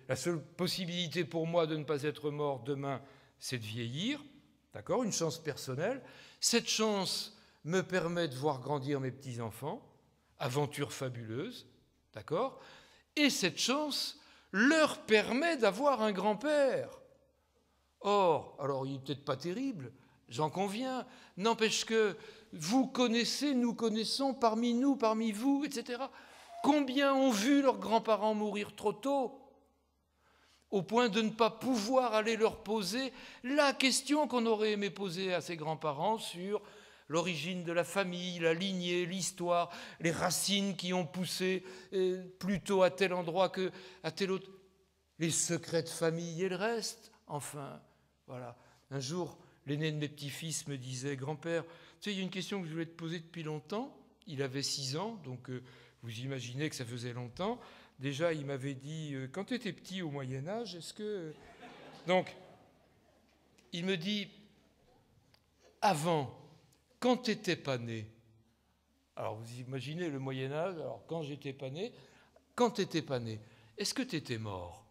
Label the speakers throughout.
Speaker 1: La seule possibilité pour moi de ne pas être mort demain, c'est de vieillir, d'accord, une chance personnelle. Cette chance me permet de voir grandir mes petits-enfants, aventure fabuleuse, d'accord, et cette chance leur permet d'avoir un grand-père. Or, alors il n'est peut-être pas terrible, j'en conviens, n'empêche que vous connaissez, nous connaissons, parmi nous, parmi vous, etc. Combien ont vu leurs grands-parents mourir trop tôt, au point de ne pas pouvoir aller leur poser la question qu'on aurait aimé poser à ses grands-parents sur l'origine de la famille, la lignée, l'histoire, les racines qui ont poussé plutôt à tel endroit qu'à tel autre, les secrets de famille et le reste, enfin, voilà. Un jour, l'aîné de mes petits-fils me disait « Grand-père, tu sais, il y a une question que je voulais te poser depuis longtemps. » Il avait 6 ans, donc vous imaginez que ça faisait longtemps. Déjà, il m'avait dit « Quand tu étais petit au Moyen-Âge, est-ce que... » Donc, il me dit « Avant, quand tu n'étais pas né... » Alors, vous imaginez le Moyen-Âge, alors quand j'étais pas né, quand tu n'étais pas né, est-ce que tu étais mort ?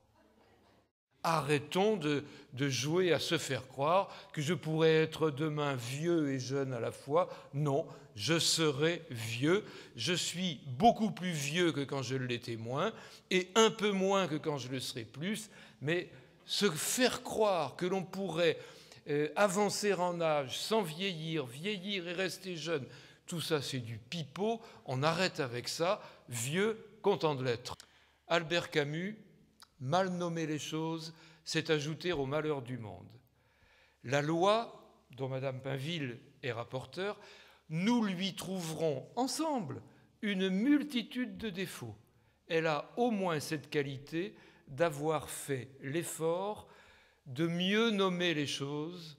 Speaker 1: Arrêtons de jouer à se faire croire que je pourrais être demain vieux et jeune à la fois. Non, je serai vieux. Je suis beaucoup plus vieux que quand je l'étais moins et un peu moins que quand je le serai plus. Mais se faire croire que l'on pourrait avancer en âge sans vieillir, vieillir et rester jeune, tout ça c'est du pipeau. On arrête avec ça. Vieux, content de l'être. Albert Camus, mal nommer les choses, c'est ajouter au malheur du monde. La loi, dont Madame Pinville est rapporteure, nous lui trouverons ensemble une multitude de défauts. Elle a au moins cette qualité d'avoir fait l'effort de mieux nommer les choses,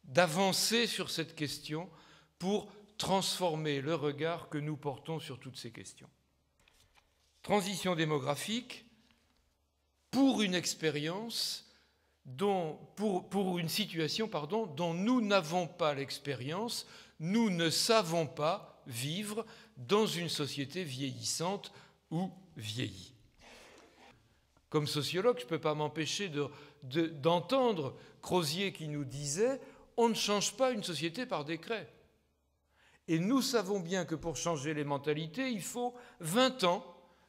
Speaker 1: d'avancer sur cette question pour transformer le regard que nous portons sur toutes ces questions. Transition démographique, pour une expérience, pour une situation dont nous n'avons pas l'expérience, nous ne savons pas vivre dans une société vieillissante ou vieillie. Comme sociologue, je ne peux pas m'empêcher d'entendre Crozier qui nous disait « on ne change pas une société par décret ». Et nous savons bien que pour changer les mentalités, il faut 20 ans.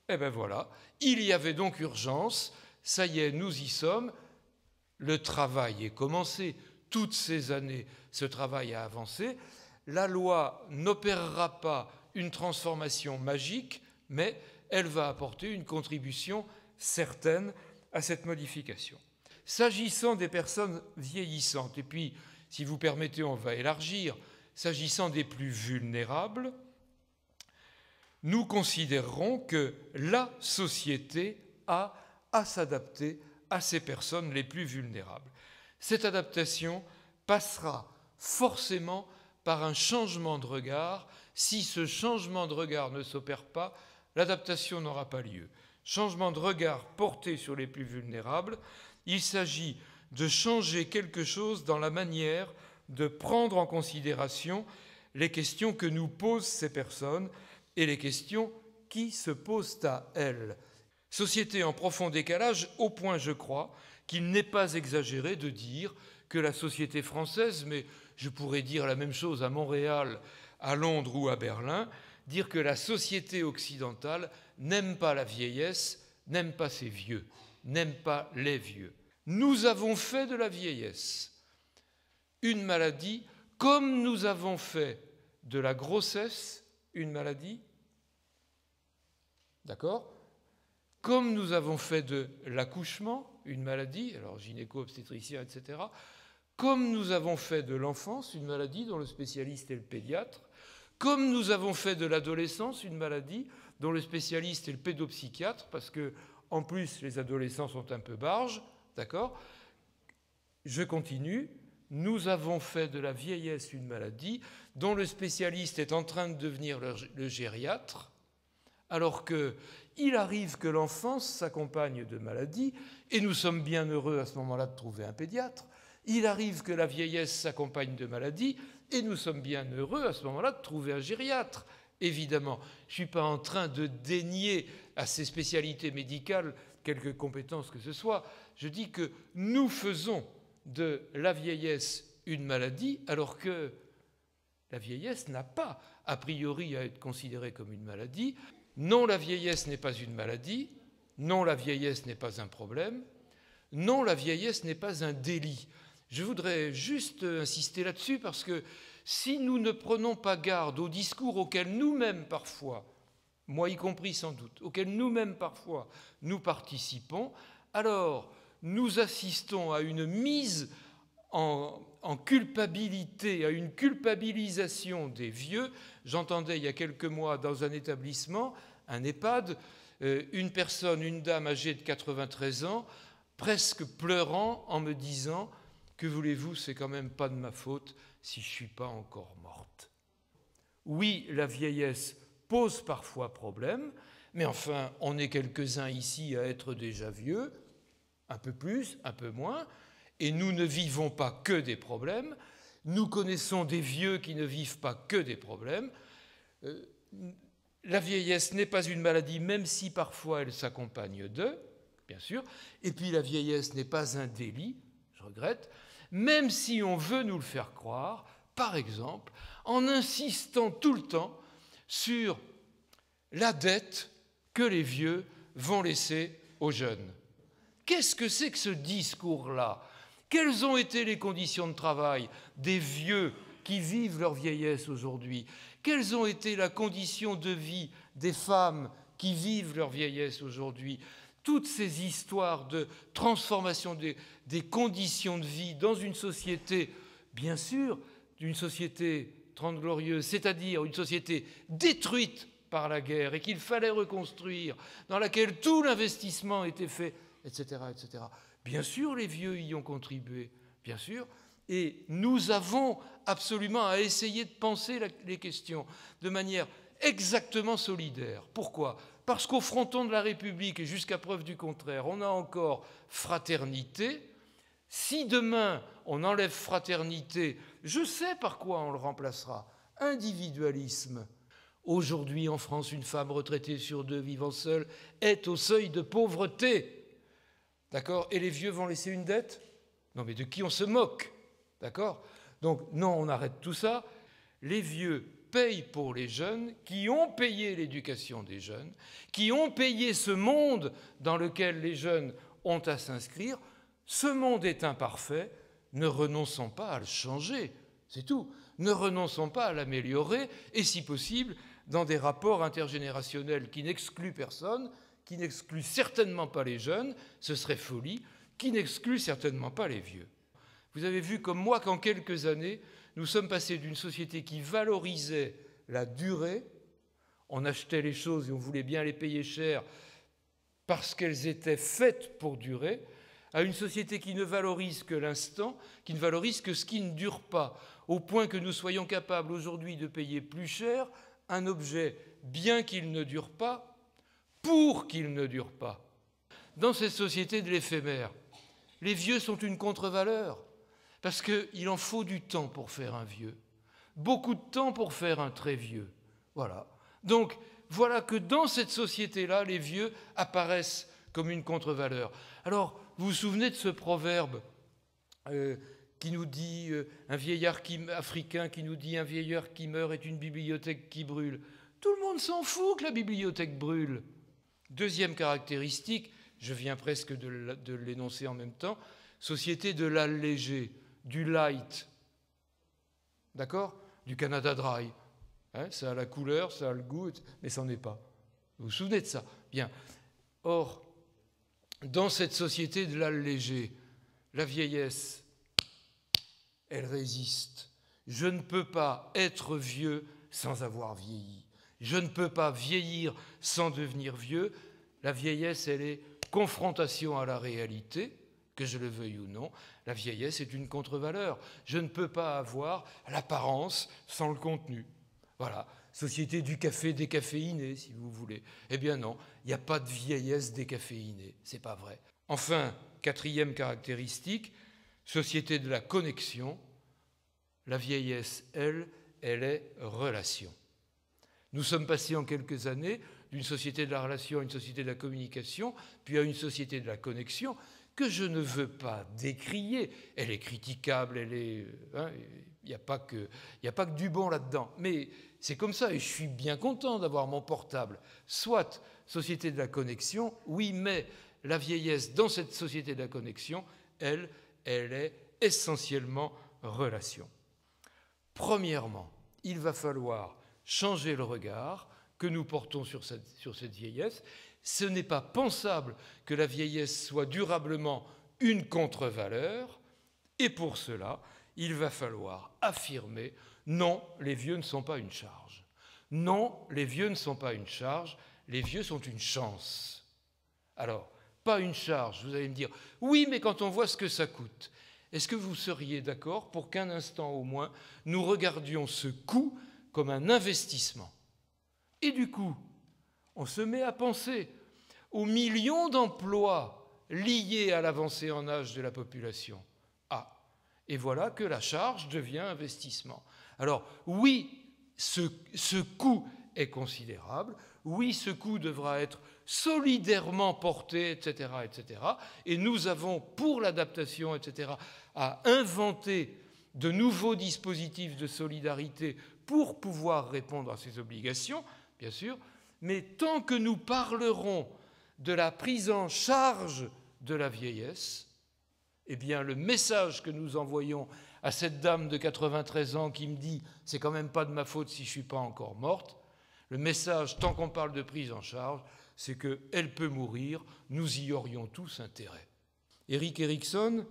Speaker 1: Eh bien voilà, il y avait donc urgence. Ça y est, nous y sommes. Le travail est commencé. Toutes ces années, ce travail a avancé. La loi n'opérera pas une transformation magique, mais elle va apporter une contribution certaine à cette modification. S'agissant des personnes vieillissantes, et puis, si vous permettez, on va élargir, s'agissant des plus vulnérables, nous considérerons que la société a à s'adapter à ces personnes les plus vulnérables. Cette adaptation passera forcément par un changement de regard. Si ce changement de regard ne s'opère pas, l'adaptation n'aura pas lieu. Changement de regard porté sur les plus vulnérables, il s'agit de changer quelque chose dans la manière de prendre en considération les questions que nous posent ces personnes et les questions qui se posent à elles. Société en profond décalage, au point, je crois, qu'il n'est pas exagéré de dire que la société française, mais je pourrais dire la même chose à Montréal, à Londres ou à Berlin, dire que la société occidentale n'aime pas la vieillesse, n'aime pas ses vieux, n'aime pas les vieux. Nous avons fait de la vieillesse une maladie, comme nous avons fait de la grossesse une maladie, d'accord ? Comme nous avons fait de l'accouchement une maladie, alors gynéco-obstétricien, etc., comme nous avons fait de l'enfance une maladie dont le spécialiste est le pédiatre, comme nous avons fait de l'adolescence une maladie dont le spécialiste est le pédopsychiatre, parce que, en plus, les adolescents sont un peu barges, d'accord ? Je continue. Nous avons fait de la vieillesse une maladie dont le spécialiste est en train de devenir le gériatre, alors qu'il arrive que l'enfance s'accompagne de maladies, et nous sommes bien heureux à ce moment-là de trouver un pédiatre. Il arrive que la vieillesse s'accompagne de maladies, et nous sommes bien heureux à ce moment-là de trouver un gériatre. Évidemment, je ne suis pas en train de dénier à ces spécialités médicales quelque compétence que ce soit. Je dis que nous faisons de la vieillesse une maladie, alors que la vieillesse n'a pas, a priori, à être considérée comme une maladie. Non, la vieillesse n'est pas une maladie. Non, la vieillesse n'est pas un problème. Non, la vieillesse n'est pas un délit. Je voudrais juste insister là-dessus parce que si nous ne prenons pas garde aux discours auxquels nous-mêmes parfois, moi y compris sans doute, auxquels nous-mêmes parfois nous participons, alors nous assistons à une mise en culpabilité, à une culpabilisation des vieux. J'entendais il y a quelques mois dans un établissement, un EHPAD, une personne, une dame âgée de 93 ans, presque pleurant en me disant « Que voulez-vous, c'est quand même pas de ma faute si je ne suis pas encore morte. » Oui, la vieillesse pose parfois problème, mais enfin, on est quelques-uns ici à être déjà vieux, un peu plus, un peu moins, et nous ne vivons pas que des problèmes, nous connaissons des vieux qui ne vivent pas que des problèmes. La vieillesse n'est pas une maladie, même si parfois elle s'accompagne d'eux, bien sûr, et puis la vieillesse n'est pas un délit, je regrette, même si on veut nous le faire croire, par exemple, en insistant tout le temps sur la dette que les vieux vont laisser aux jeunes. Qu'est-ce que c'est que ce discours-là ? Quelles ont été les conditions de travail des vieux qui vivent leur vieillesse aujourd'hui ? Quelles ont été la condition de vie des femmes qui vivent leur vieillesse aujourd'hui ? Toutes ces histoires de transformation des conditions de vie dans une société, bien sûr, d'une société trente glorieuse, c'est-à-dire une société détruite par la guerre et qu'il fallait reconstruire, dans laquelle tout l'investissement était fait, etc., etc. Bien sûr, les vieux y ont contribué, bien sûr, et nous avons absolument à essayer de penser les questions de manière exactement solidaire. Pourquoi ? Parce qu'au fronton de la République, et jusqu'à preuve du contraire, on a encore fraternité. Si demain on enlève fraternité, je sais par quoi on le remplacera. Individualisme. Aujourd'hui en France, une femme retraitée sur deux vivant seule est au seuil de pauvreté. D'accord ? Et les vieux vont laisser une dette ? Non, mais de qui on se moque ? D'accord ? Donc non, on arrête tout ça. Les vieux payent pour les jeunes, qui ont payé l'éducation des jeunes, qui ont payé ce monde dans lequel les jeunes ont à s'inscrire. Ce monde est imparfait, ne renonçons pas à le changer, c'est tout. Ne renonçons pas à l'améliorer, et si possible, dans des rapports intergénérationnels qui n'excluent personne, qui n'excluent certainement pas les jeunes, ce serait folie, qui n'excluent certainement pas les vieux. Vous avez vu comme moi qu'en quelques années, nous sommes passés d'une société qui valorisait la durée, on achetait les choses et on voulait bien les payer cher parce qu'elles étaient faites pour durer, à une société qui ne valorise que l'instant, qui ne valorise que ce qui ne dure pas, au point que nous soyons capables aujourd'hui de payer plus cher un objet, bien qu'il ne dure pas, pour qu'il ne dure pas. Dans cette société de l'éphémère, les vieux sont une contre-valeur, parce qu'il en faut du temps pour faire un vieux, beaucoup de temps pour faire un très vieux. Voilà. Donc, voilà que dans cette société-là, les vieux apparaissent comme une contre-valeur. Alors, vous vous souvenez de ce proverbe qui nous dit, un vieillard africain qui nous dit « Un vieillard qui meurt est une bibliothèque qui brûle ». Tout le monde s'en fout que la bibliothèque brûle. Deuxième caractéristique, je viens presque de l'énoncer en même temps, société de l'allégé, du light, d'accord ? Du Canada Dry. Hein, ça a la couleur, ça a le goût, mais ça n'en est pas. Vous vous souvenez de ça ? Bien. Or, dans cette société de l'allégé, la vieillesse, elle résiste. Je ne peux pas être vieux sans avoir vieilli. Je ne peux pas vieillir sans devenir vieux. La vieillesse, elle est confrontation à la réalité, que je le veuille ou non. La vieillesse est une contre-valeur. Je ne peux pas avoir l'apparence sans le contenu. Voilà. Société du café décaféiné, si vous voulez. Eh bien non, il n'y a pas de vieillesse décaféinée. C'est pas vrai. Enfin, quatrième caractéristique, société de la connexion. La vieillesse, elle est relation. Nous sommes passés en quelques années d'une société de la relation à une société de la communication, puis à une société de la connexion, que je ne veux pas décrier. Elle est critiquable, il n'y a pas que du bon là-dedans. Mais c'est comme ça, et je suis bien content d'avoir mon portable. Soit société de la connexion, oui, mais la vieillesse dans cette société de la connexion, elle est essentiellement relation. Premièrement, il va falloir changer le regard que nous portons sur cette vieillesse. Ce n'est pas pensable que la vieillesse soit durablement une contre-valeur, et pour cela, il va falloir affirmer « non, les vieux ne sont pas une charge. Non, les vieux ne sont pas une charge, les vieux sont une chance. » Alors, pas une charge, vous allez me dire « oui, mais quand on voit ce que ça coûte », est-ce que vous seriez d'accord pour qu'un instant au moins, nous regardions ce coût comme un investissement? Et du coup, on se met à penser aux millions d'emplois liés à l'avancée en âge de la population. Ah, et voilà que la charge devient investissement. Alors oui, ce coût est considérable, oui, ce coût devra être solidairement porté, etc., etc. Et nous avons, pour l'adaptation, etc., à inventer de nouveaux dispositifs de solidarité pour pouvoir répondre à ces obligations, bien sûr, mais tant que nous parlerons de la prise en charge de la vieillesse, eh bien, le message que nous envoyons à cette dame de 93 ans qui me dit « c'est quand même pas de ma faute si je ne suis pas encore morte », le message, tant qu'on parle de prise en charge, c'est qu'elle peut mourir, nous y aurions tous intérêt. Erik Erikson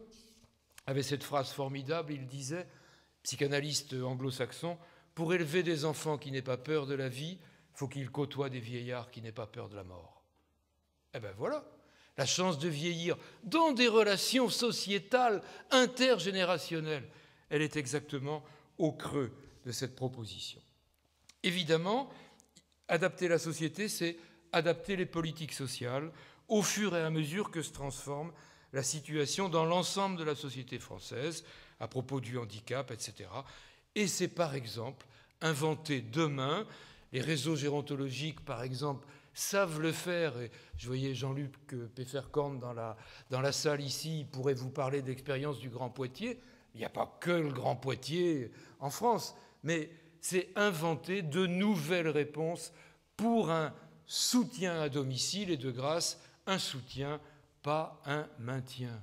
Speaker 1: avait cette phrase formidable, il disait, psychanalyste anglo-saxon, « Pour élever des enfants qui n'aient pas peur de la vie, il faut qu'ils côtoient des vieillards qui n'aient pas peur de la mort. » Eh bien voilà, la chance de vieillir dans des relations sociétales, intergénérationnelles, elle est exactement au creux de cette proposition. Évidemment, adapter la société, c'est adapter les politiques sociales au fur et à mesure que se transforme la situation dans l'ensemble de la société française, à propos du handicap, etc. Et c'est par exemple inventer demain, les réseaux gérontologiques par exemple savent le faire, et je voyais Jean-Luc Pfefferkorn dans la salle ici, il pourrait vous parler de l'expérience du Grand Poitiers. Il n'y a pas que le Grand Poitiers en France, mais c'est inventer de nouvelles réponses pour un soutien à domicile et de grâce, un soutien, pas un maintien.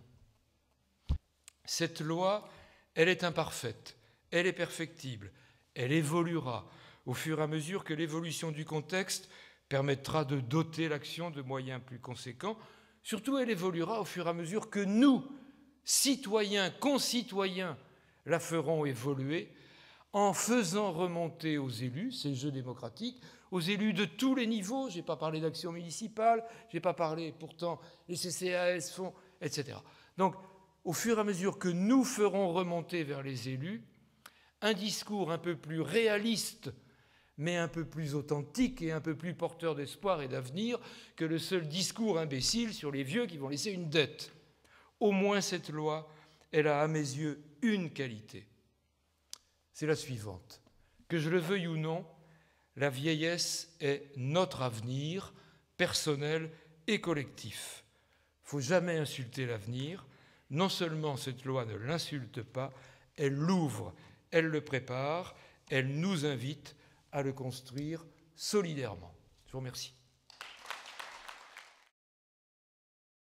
Speaker 1: Cette loi, elle est imparfaite, elle est perfectible, elle évoluera au fur et à mesure que l'évolution du contexte permettra de doter l'action de moyens plus conséquents. Surtout, elle évoluera au fur et à mesure que nous, citoyens, concitoyens, la ferons évoluer en faisant remonter aux élus, ces jeux démocratiques, aux élus de tous les niveaux, je n'ai pas parlé d'action municipale, je n'ai pas parlé pourtant les CCAS font, etc. Donc, au fur et à mesure que nous ferons remonter vers les élus, un discours un peu plus réaliste, mais un peu plus authentique et un peu plus porteur d'espoir et d'avenir que le seul discours imbécile sur les vieux qui vont laisser une dette. Au moins cette loi, elle a à mes yeux une qualité. C'est la suivante. Que je le veuille ou non, la vieillesse est notre avenir, personnel et collectif. Il ne faut jamais insulter l'avenir. Non seulement cette loi ne l'insulte pas, elle l'ouvre, elle le prépare, elle nous invite à le construire solidairement. Je vous remercie.